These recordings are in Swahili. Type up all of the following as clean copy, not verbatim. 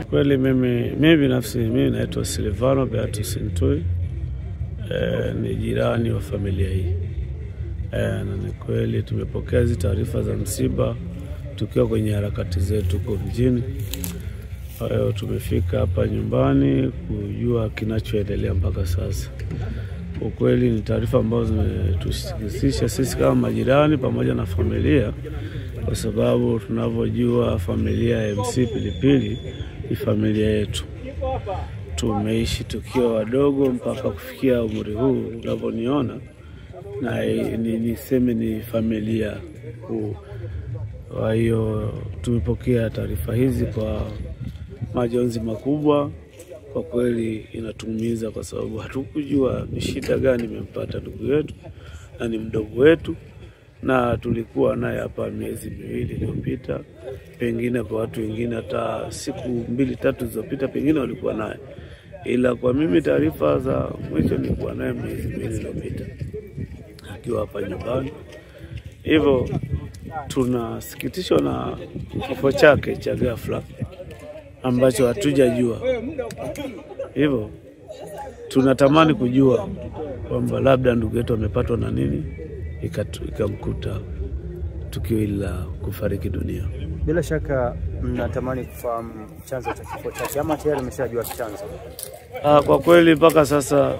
Kweli mimi binafsi mimi naitwa Silvano Beatus Ntui, ni jirani wa familia hii. Na ni kweli tumepokea hizi taarifa za msiba tukiwa kwenye harakati zetu huko mjini. Tumefika hapa nyumbani kujua kinachoendelea mpaka sasa. Kwa kweli ni taarifa ambazo zimetusikitisha sisi kama majirani pamoja na familia, kwa sababu tunavyojua familia ya MC Pilipili ni familia yetu. Tumeishi tukiwa wadogo mpaka kufikia umri huu unavyoniona, na niseme ni familia huu. Kwa hiyo tumepokea taarifa hizi kwa majonzi makubwa. Kwa kweli inatuumiza kwa sababu hatukujua ni shida gani imempata ndugu yetu, na ni mdogo wetu, na tulikuwa naye hapa miezi 2 iliyopita. Pengine kwa watu wengine hata siku 2-3 zilizopita pengine walikuwa naye, ila kwa mimi taarifa za mwisho nilikuwa naye miezi 2 iliyopita akiwa hapa nyumbani. Hivyo tunasikitishwa na kifo chake cha ghafla ambacho hatujajua. Hivyo tunatamani kujua kwamba labda ndugu yetu amepatwa na nini ikamkuta tukio la kufariki dunia. Bila shaka mnatamani kufahamu chanzo cha kifo chake, ama tayari mmeshajua chanzo? Kwa kweli mpaka sasa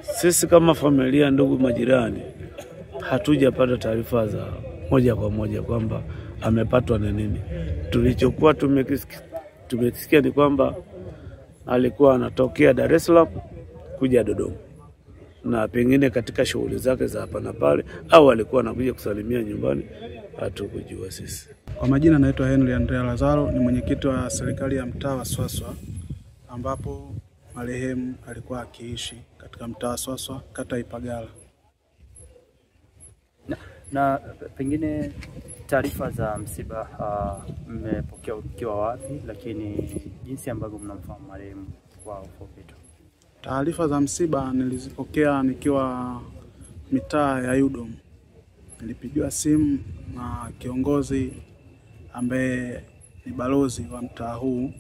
sisi kama familia, ndugu, majirani, hatujapata taarifa za moja kwa moja kwamba amepatwa na nini. Tulichokuwa tumesikia ni kwamba alikuwa anatokea Dar es Salaam kuja Dodoma, na pengine katika shughuli zake za hapa na pale, au alikuwa anakuja kusalimia nyumbani, hatukujua sisi. Kwa majina naitwa Henry Andrea Lazaro, ni mwenyekiti wa serikali ya mtaa wa Swaswa, ambapo marehemu alikuwa akiishi katika mtaa wa Swaswa, kata Ipagala. Na pengine taarifa za msiba mmepokea ukiwa wapi, lakini jinsi ambavyo mnamfahamu marehemu kwa ufupi tu? Taarifa za msiba nilizipokea nikiwa mitaa ya Udom. Nilipigiwa simu na kiongozi ambaye ni balozi wa mtaa huu.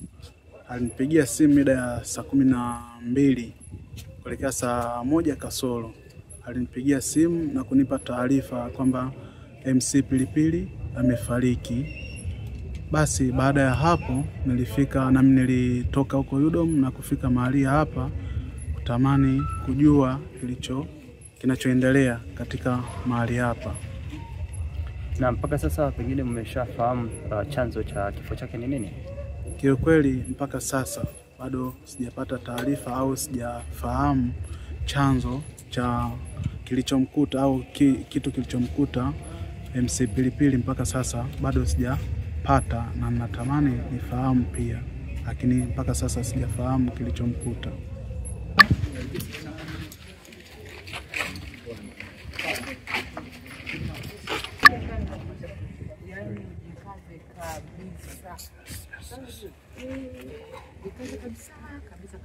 Alinipigia simu mida ya saa 12 kuelekea saa 1 kasoro. Alinipigia simu na kunipa taarifa kwamba MC Pilipili amefariki. Basi baada ya hapo nilifika, na nilitoka huko Udom na kufika mahali hapa kutamani kujua kinachoendelea katika mahali hapa. Na mpaka sasa pengine mmeshafahamu chanzo cha kifo chake ni nini? Kiukweli mpaka sasa bado sijapata taarifa au sijafahamu chanzo cha kilichomkuta au kitu kilichomkuta MC Pilipili. Mpaka sasa bado sijapata, na natamani nifahamu pia, lakini mpaka sasa sijafahamu kilichomkuta. Kabisa.